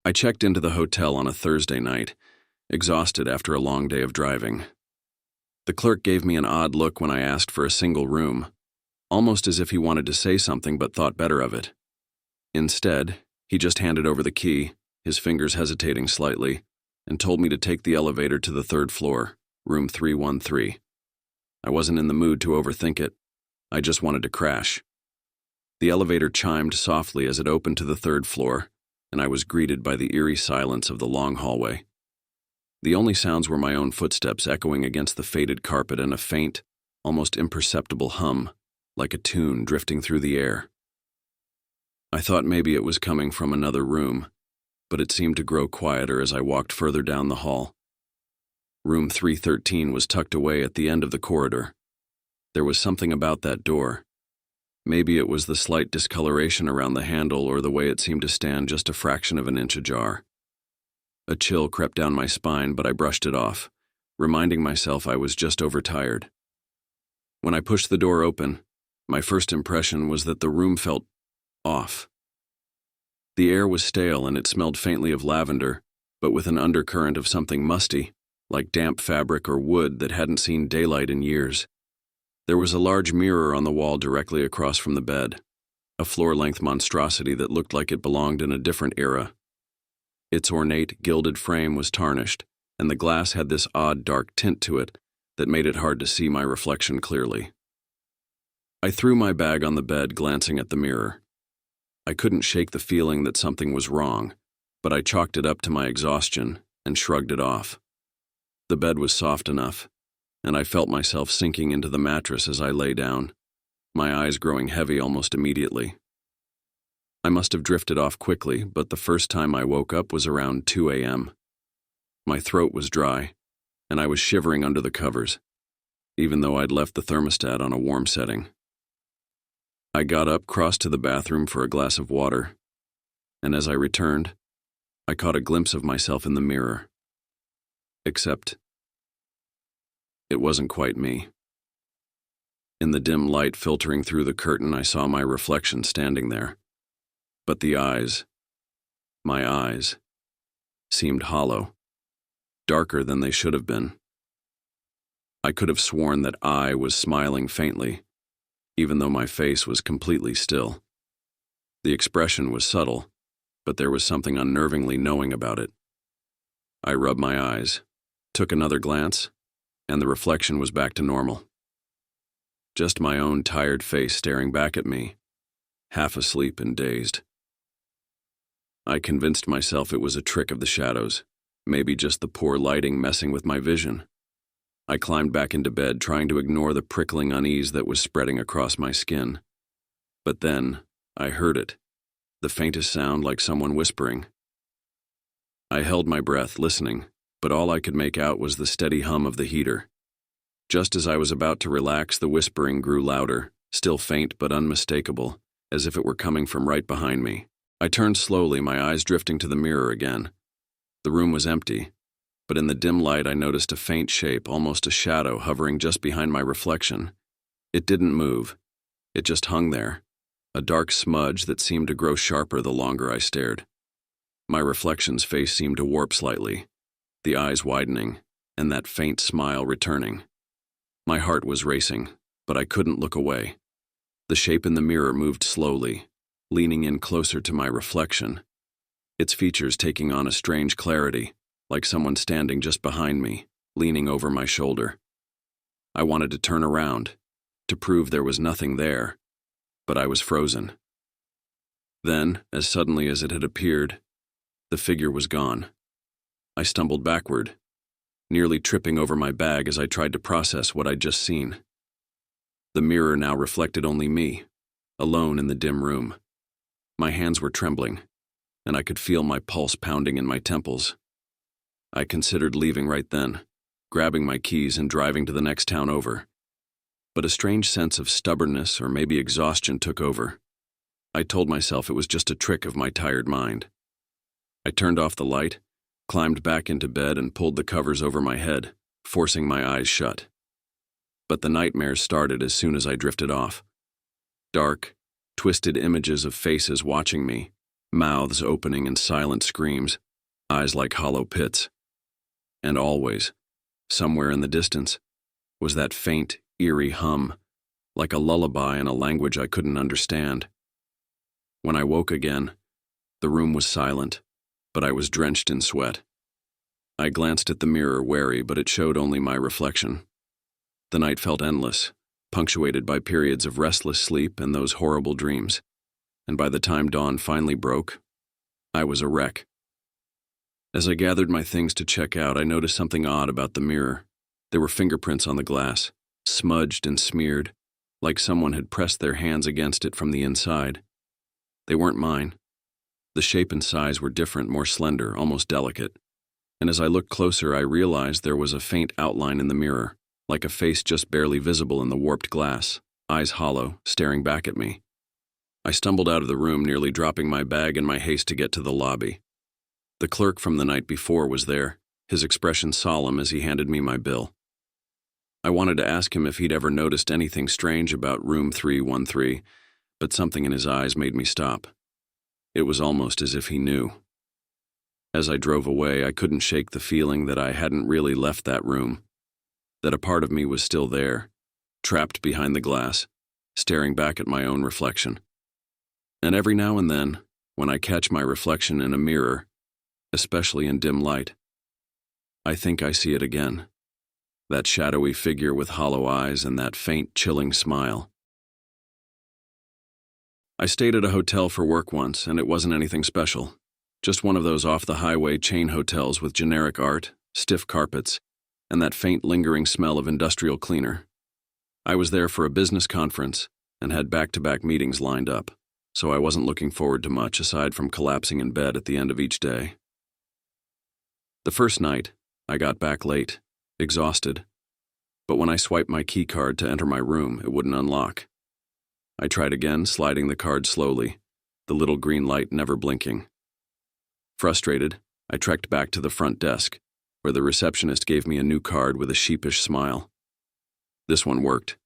I checked into the hotel on a Thursday night, exhausted after a long day of driving. The clerk gave me an odd look when I asked for a single room, almost as if he wanted to say something but thought better of it. Instead, he just handed over the key, his fingers hesitating slightly, and told me to take the elevator to the third floor, room 313. I wasn't in the mood to overthink it. I just wanted to crash. The elevator chimed softly as it opened to the third floor, and I was greeted by the eerie silence of the long hallway. The only sounds were my own footsteps echoing against the faded carpet and a faint, almost imperceptible hum, like a tune drifting through the air. I thought maybe it was coming from another room, but it seemed to grow quieter as I walked further down the hall. Room 313 was tucked away at the end of the corridor. There was something about that door. Maybe it was the slight discoloration around the handle or the way it seemed to stand just a fraction of an inch ajar. A chill crept down my spine, but I brushed it off, reminding myself I was just overtired. When I pushed the door open, my first impression was that the room felt off. The air was stale and it smelled faintly of lavender, but with an undercurrent of something musty, like damp fabric or wood that hadn't seen daylight in years. There was a large mirror on the wall directly across from the bed, a floor-length monstrosity that looked like it belonged in a different era. Its ornate, gilded frame was tarnished, and the glass had this odd dark tint to it that made it hard to see my reflection clearly. I threw my bag on the bed, glancing at the mirror. I couldn't shake the feeling that something was wrong, but I chalked it up to my exhaustion and shrugged it off. The bed was soft enough, and I felt myself sinking into the mattress as I lay down, my eyes growing heavy almost immediately. I must have drifted off quickly, but the first time I woke up was around 2 a.m. My throat was dry, and I was shivering under the covers, even though I'd left the thermostat on a warm setting. I got up, crossed to the bathroom for a glass of water, and as I returned, I caught a glimpse of myself in the mirror. Except, it wasn't quite me. In the dim light filtering through the curtain, I saw my reflection standing there. But the eyes, my eyes, seemed hollow, darker than they should have been. I could have sworn that I was smiling faintly, even though my face was completely still. The expression was subtle, but there was something unnervingly knowing about it. I rubbed my eyes, took another glance, and the reflection was back to normal. Just my own tired face staring back at me, half asleep and dazed. I convinced myself it was a trick of the shadows, maybe just the poor lighting messing with my vision. I climbed back into bed, trying to ignore the prickling unease that was spreading across my skin. But then, I heard it, the faintest sound like someone whispering. I held my breath, listening, but all I could make out was the steady hum of the heater. Just as I was about to relax, the whispering grew louder, still faint but unmistakable, as if it were coming from right behind me. I turned slowly, my eyes drifting to the mirror again. The room was empty, but in the dim light I noticed a faint shape, almost a shadow, hovering just behind my reflection. It didn't move. It just hung there, a dark smudge that seemed to grow sharper the longer I stared. My reflection's face seemed to warp slightly, the eyes widening, and that faint smile returning. My heart was racing, but I couldn't look away. The shape in the mirror moved slowly, leaning in closer to my reflection, its features taking on a strange clarity, like someone standing just behind me, leaning over my shoulder. I wanted to turn around, to prove there was nothing there, but I was frozen. Then, as suddenly as it had appeared, the figure was gone. I stumbled backward, nearly tripping over my bag as I tried to process what I'd just seen. The mirror now reflected only me, alone in the dim room. My hands were trembling, and I could feel my pulse pounding in my temples. I considered leaving right then, grabbing my keys and driving to the next town over. But a strange sense of stubbornness or maybe exhaustion took over. I told myself it was just a trick of my tired mind. I turned off the light, climbed back into bed and pulled the covers over my head, forcing my eyes shut. But the nightmares started as soon as I drifted off. Dark, twisted images of faces watching me, mouths opening in silent screams, eyes like hollow pits. And always, somewhere in the distance, was that faint, eerie hum, like a lullaby in a language I couldn't understand. When I woke again, the room was silent, but I was drenched in sweat. I glanced at the mirror, wary, but it showed only my reflection. The night felt endless, punctuated by periods of restless sleep and those horrible dreams. And by the time dawn finally broke, I was a wreck. As I gathered my things to check out, I noticed something odd about the mirror. There were fingerprints on the glass, smudged and smeared, like someone had pressed their hands against it from the inside. They weren't mine. The shape and size were different, more slender, almost delicate. And as I looked closer, I realized there was a faint outline in the mirror, like a face just barely visible in the warped glass, eyes hollow, staring back at me. I stumbled out of the room, nearly dropping my bag in my haste to get to the lobby. The clerk from the night before was there, his expression solemn as he handed me my bill. I wanted to ask him if he'd ever noticed anything strange about room 313, but something in his eyes made me stop. It was almost as if he knew. As I drove away, I couldn't shake the feeling that I hadn't really left that room, that a part of me was still there, trapped behind the glass, staring back at my own reflection. And every now and then, when I catch my reflection in a mirror, especially in dim light, I think I see it again. That shadowy figure with hollow eyes and that faint, chilling smile. I stayed at a hotel for work once, and it wasn't anything special. Just one of those off-the-highway chain hotels with generic art, stiff carpets, and that faint, lingering smell of industrial cleaner. I was there for a business conference and had back-to-back meetings lined up, so I wasn't looking forward to much aside from collapsing in bed at the end of each day. The first night, I got back late, exhausted, but when I swiped my key card to enter my room, it wouldn't unlock. I tried again, sliding the card slowly, the little green light never blinking. Frustrated, I trekked back to the front desk, where the receptionist gave me a new card with a sheepish smile. This one worked,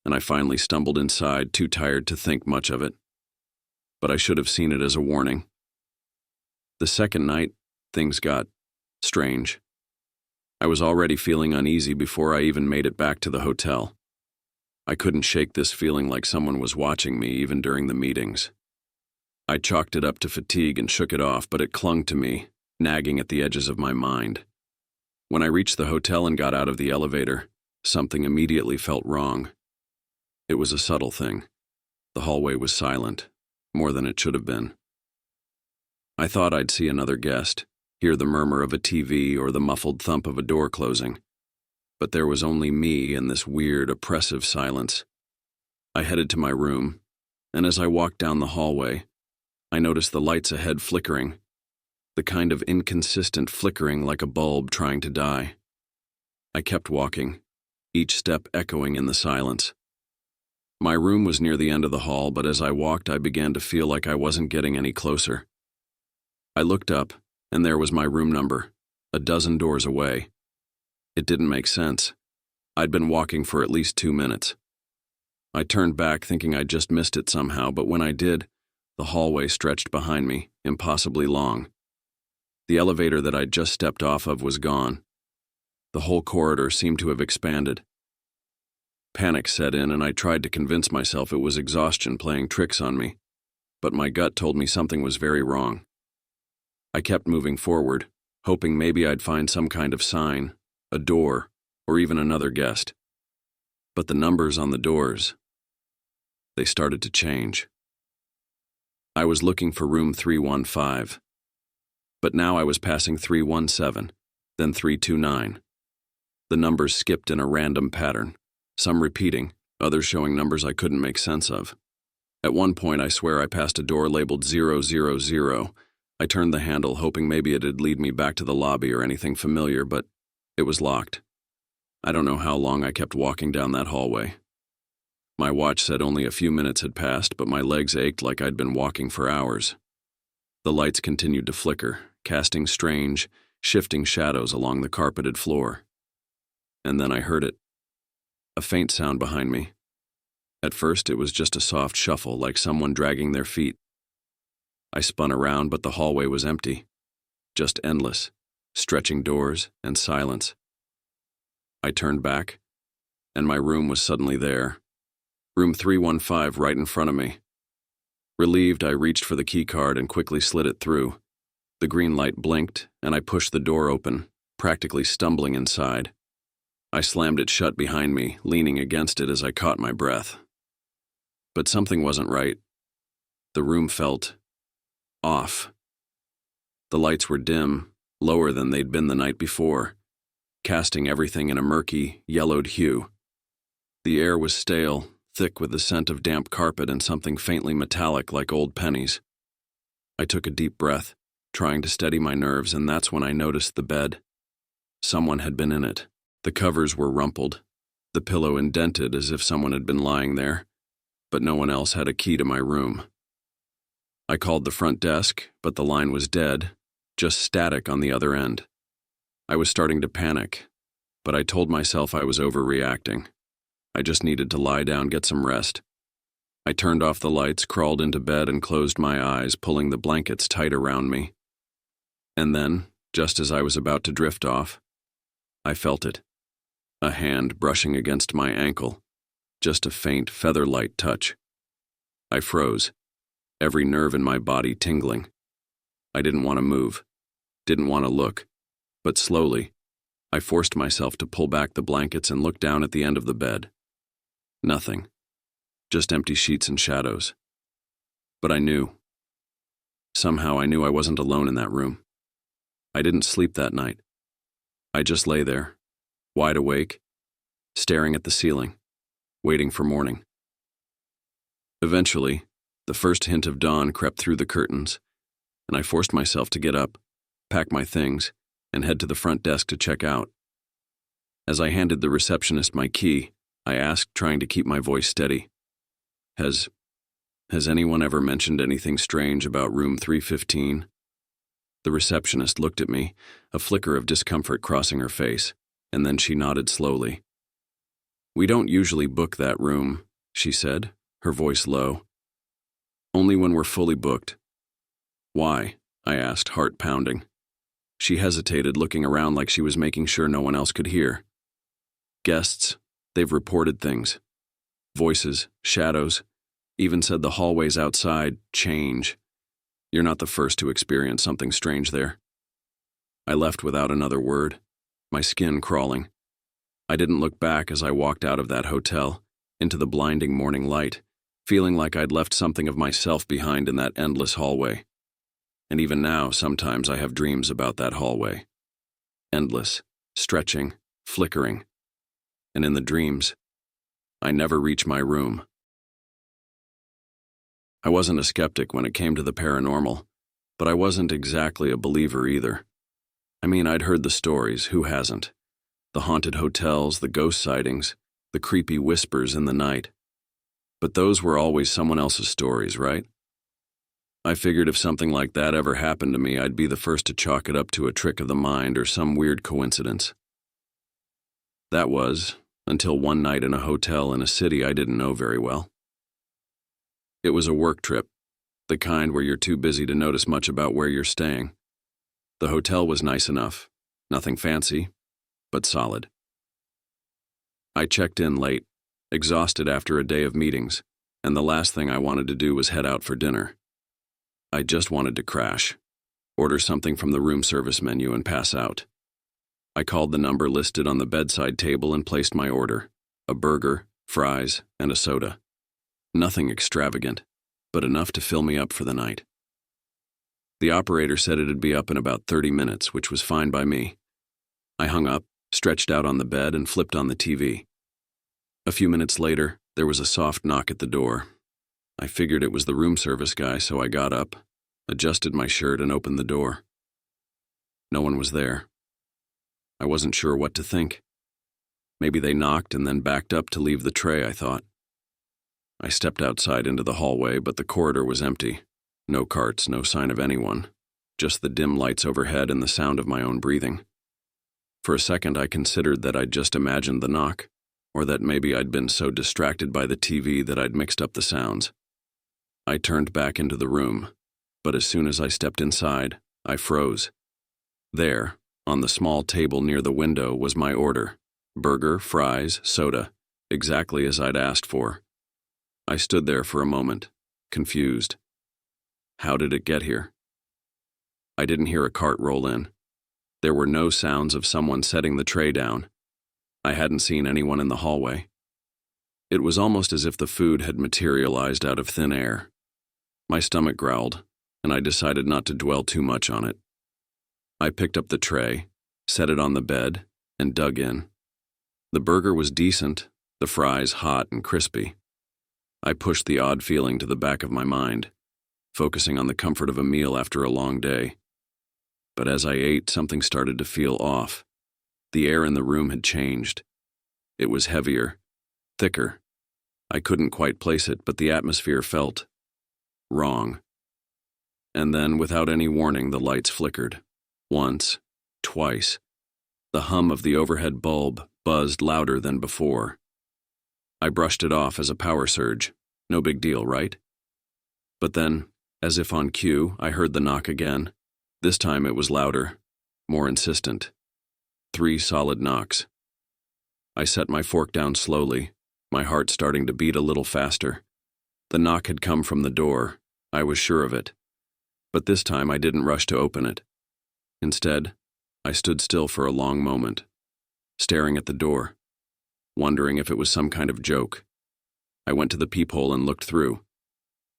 and I finally stumbled inside, too tired to think much of it. But I should have seen it as a warning. The second night, things got strange. I was already feeling uneasy before I even made it back to the hotel. I couldn't shake this feeling like someone was watching me even during the meetings. I chalked it up to fatigue and shook it off, but it clung to me, nagging at the edges of my mind. When I reached the hotel and got out of the elevator, something immediately felt wrong. It was a subtle thing. The hallway was silent, more than it should have been. I thought I'd see another guest, hear the murmur of a TV or the muffled thump of a door closing. But there was only me and this weird, oppressive silence. I headed to my room, and as I walked down the hallway, I noticed the lights ahead flickering, the kind of inconsistent flickering like a bulb trying to die. I kept walking, each step echoing in the silence. My room was near the end of the hall, but as I walked, I began to feel like I wasn't getting any closer. I looked up, and there was my room number, a dozen doors away. It didn't make sense. I'd been walking for at least 2 minutes. I turned back thinking I'd just missed it somehow, but when I did, the hallway stretched behind me, impossibly long. The elevator that I'd just stepped off of was gone. The whole corridor seemed to have expanded. Panic set in, and I tried to convince myself it was exhaustion playing tricks on me, but my gut told me something was very wrong. I kept moving forward, hoping maybe I'd find some kind of sign, a door, or even another guest. But the numbers on the doors, they started to change. I was looking for room 315, but now I was passing 317, then 329. The numbers skipped in a random pattern, some repeating, others showing numbers I couldn't make sense of. At one point, I swear I passed a door labeled 000. I turned the handle, hoping maybe it'd lead me back to the lobby or anything familiar, but it was locked. I don't know how long I kept walking down that hallway. My watch said only a few minutes had passed, but my legs ached like I'd been walking for hours. The lights continued to flicker, casting strange, shifting shadows along the carpeted floor. And then I heard it. A faint sound behind me. At first, it was just a soft shuffle, like someone dragging their feet. I spun around, but the hallway was empty. Just endless, stretching doors and silence. I turned back, and my room was suddenly there. Room 315 right in front of me. Relieved, I reached for the keycard and quickly slid it through. The green light blinked, and I pushed the door open, practically stumbling inside. I slammed it shut behind me, leaning against it as I caught my breath. But something wasn't right. The room felt off. The lights were dim, lower than they'd been the night before, casting everything in a murky, yellowed hue. The air was stale, thick with the scent of damp carpet and something faintly metallic like old pennies. I took a deep breath, trying to steady my nerves, and that's when I noticed the bed. Someone had been in it. The covers were rumpled, the pillow indented as if someone had been lying there, but no one else had a key to my room. I called the front desk, but the line was dead, just static on the other end. I was starting to panic, but I told myself I was overreacting. I just needed to lie down, get some rest. I turned off the lights, crawled into bed, and closed my eyes, pulling the blankets tight around me. And then, just as I was about to drift off, I felt it. A hand brushing against my ankle, just a faint feather-light touch. I froze, every nerve in my body tingling. I didn't want to move, didn't want to look, but slowly, I forced myself to pull back the blankets and look down at the end of the bed. Nothing, just empty sheets and shadows. But I knew. Somehow I knew I wasn't alone in that room. I didn't sleep that night. I just lay there, wide awake, staring at the ceiling, waiting for morning. Eventually, the first hint of dawn crept through the curtains, and I forced myself to get up, pack my things, and head to the front desk to check out. As I handed the receptionist my key, I asked, trying to keep my voice steady, Has anyone ever mentioned anything strange about room 315? The receptionist looked at me, a flicker of discomfort crossing her face, and then she nodded slowly. We don't usually book that room, she said, her voice low. Only when we're fully booked. Why? I asked, heart pounding. She hesitated, looking around like she was making sure no one else could hear. Guests, they've reported things. Voices, shadows, even said the hallways outside change. You're not the first to experience something strange there. I left without another word, my skin crawling. I didn't look back as I walked out of that hotel, into the blinding morning light, feeling like I'd left something of myself behind in that endless hallway. And even now, sometimes I have dreams about that hallway. Endless, stretching, flickering. And in the dreams, I never reach my room. I wasn't a skeptic when it came to the paranormal, but I wasn't exactly a believer either. I mean, I'd heard the stories, who hasn't? The haunted hotels, the ghost sightings, the creepy whispers in the night. But those were always someone else's stories, right? I figured if something like that ever happened to me, I'd be the first to chalk it up to a trick of the mind or some weird coincidence. That was, until one night in a hotel in a city I didn't know very well. It was a work trip, the kind where you're too busy to notice much about where you're staying. The hotel was nice enough, nothing fancy, but solid. I checked in late, exhausted after a day of meetings, and the last thing I wanted to do was head out for dinner. I just wanted to crash, order something from the room service menu and pass out. I called the number listed on the bedside table and placed my order, a burger, fries, and a soda. Nothing extravagant, but enough to fill me up for the night. The operator said it'd be up in about 30 minutes, which was fine by me. I hung up, stretched out on the bed, and flipped on the TV. A few minutes later, there was a soft knock at the door. I figured it was the room service guy, so I got up, adjusted my shirt, and opened the door. No one was there. I wasn't sure what to think. Maybe they knocked and then backed up to leave the tray, I thought. I stepped outside into the hallway, but the corridor was empty. No carts, no sign of anyone, just the dim lights overhead and the sound of my own breathing. For a second, I considered that I'd just imagined the knock, or that maybe I'd been so distracted by the TV that I'd mixed up the sounds. I turned back into the room, But as soon as I stepped inside, I froze. There, on the small table near the window, was my order: burger, fries, soda, exactly as I'd asked for. I stood there for a moment, confused. How did it get here? I didn't hear a cart roll in. There were no sounds of someone setting the tray down. I hadn't seen anyone in the hallway. It was almost as if the food had materialized out of thin air. My stomach growled, and I decided not to dwell too much on it. I picked up the tray, set it on the bed, and dug in. The burger was decent, the fries hot and crispy. I pushed the odd feeling to the back of my mind, focusing on the comfort of a meal after a long day. But as I ate, something started to feel off. The air in the room had changed. It was heavier, thicker. I couldn't quite place it, but the atmosphere felt wrong. And then, without any warning, the lights flickered. Once, twice. The hum of the overhead bulb buzzed louder than before. I brushed it off as a power surge. No big deal, right? But then, as if on cue, I heard the knock again. This time it was louder, more insistent. 3 solid knocks. I set my fork down slowly, my heart starting to beat a little faster. The knock had come from the door. I was sure of it. But this time I didn't rush to open it. Instead, I stood still for a long moment, staring at the door, wondering if it was some kind of joke. I went to the peephole and looked through.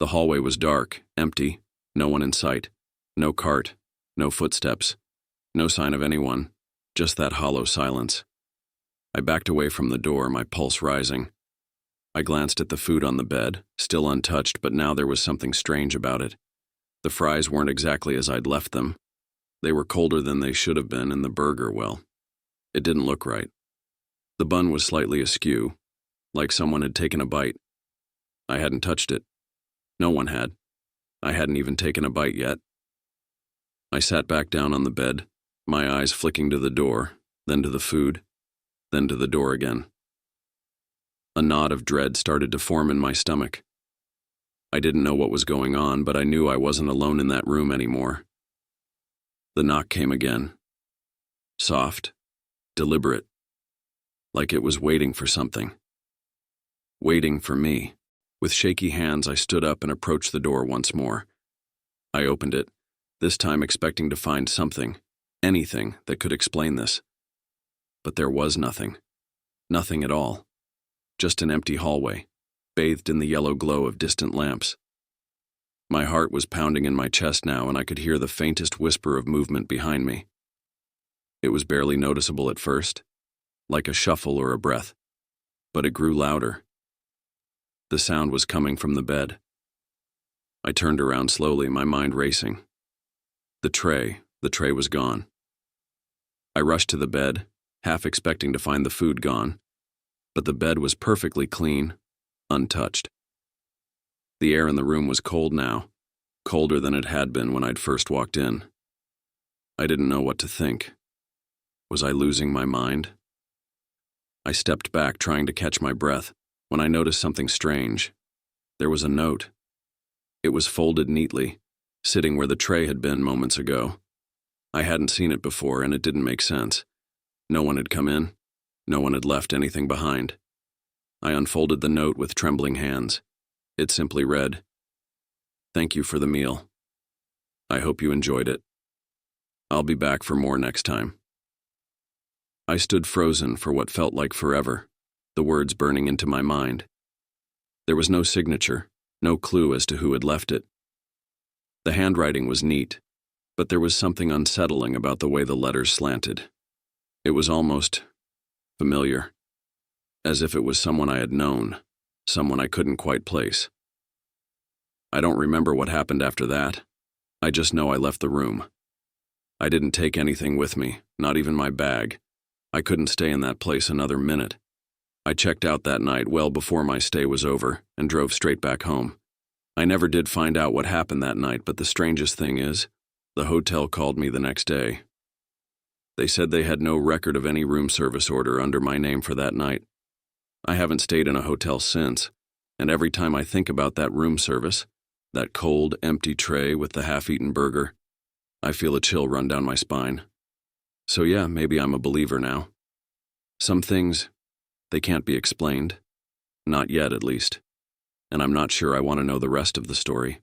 The hallway was dark, empty, no one in sight, no cart, no footsteps, no sign of anyone, just that hollow silence. I backed away from the door, my pulse rising. I glanced at the food on the bed, still untouched, but now there was something strange about it. The fries weren't exactly as I'd left them. They were colder than they should have been, and the burger, well, it didn't look right. The bun was slightly askew, like someone had taken a bite. I hadn't touched it. No one had. I hadn't even taken a bite yet. I sat back down on the bed, my eyes flicking to the door, then to the food, then to the door again. A knot of dread started to form in my stomach. I didn't know what was going on, but I knew I wasn't alone in that room anymore. The knock came again. Soft, deliberate, like it was waiting for something. Waiting for me. With shaky hands, I stood up and approached the door once more. I opened it, this time expecting to find something, anything that could explain this. But there was nothing. Nothing at all. Just an empty hallway, bathed in the yellow glow of distant lamps. My heart was pounding in my chest now, and I could hear the faintest whisper of movement behind me. It was barely noticeable at first, like a shuffle or a breath, but it grew louder. The sound was coming from the bed. I turned around slowly, my mind racing. The tray was gone. I rushed to the bed, half expecting to find the food gone, but the bed was perfectly clean, untouched. The air in the room was cold now, colder than it had been when I'd first walked in. I didn't know what to think. Was I losing my mind? I stepped back, trying to catch my breath, when I noticed something strange. There was a note. It was folded neatly, sitting where the tray had been moments ago. I hadn't seen it before, and it didn't make sense. No one had come in. No one had left anything behind. I unfolded the note with trembling hands. It simply read, "Thank you for the meal. I hope you enjoyed it. I'll be back for more next time." I stood frozen for what felt like forever, the words burning into my mind. There was no signature, no clue as to who had left it. The handwriting was neat, but there was something unsettling about the way the letters slanted. It was almost familiar, as if it was someone I had known, someone I couldn't quite place. I don't remember what happened after that. I just know I left the room. I didn't take anything with me, not even my bag. I couldn't stay in that place another minute. I checked out that night well before my stay was over and drove straight back home. I never did find out what happened that night, but the strangest thing is, the hotel called me the next day. They said they had no record of any room service order under my name for that night. I haven't stayed in a hotel since, and every time I think about that room service, That cold, empty tray with the half-eaten burger. I feel a chill run down my spine. So yeah, maybe I'm a believer now. Some things, they can't be explained. Not yet, at least. And I'm not sure I want to know the rest of the story.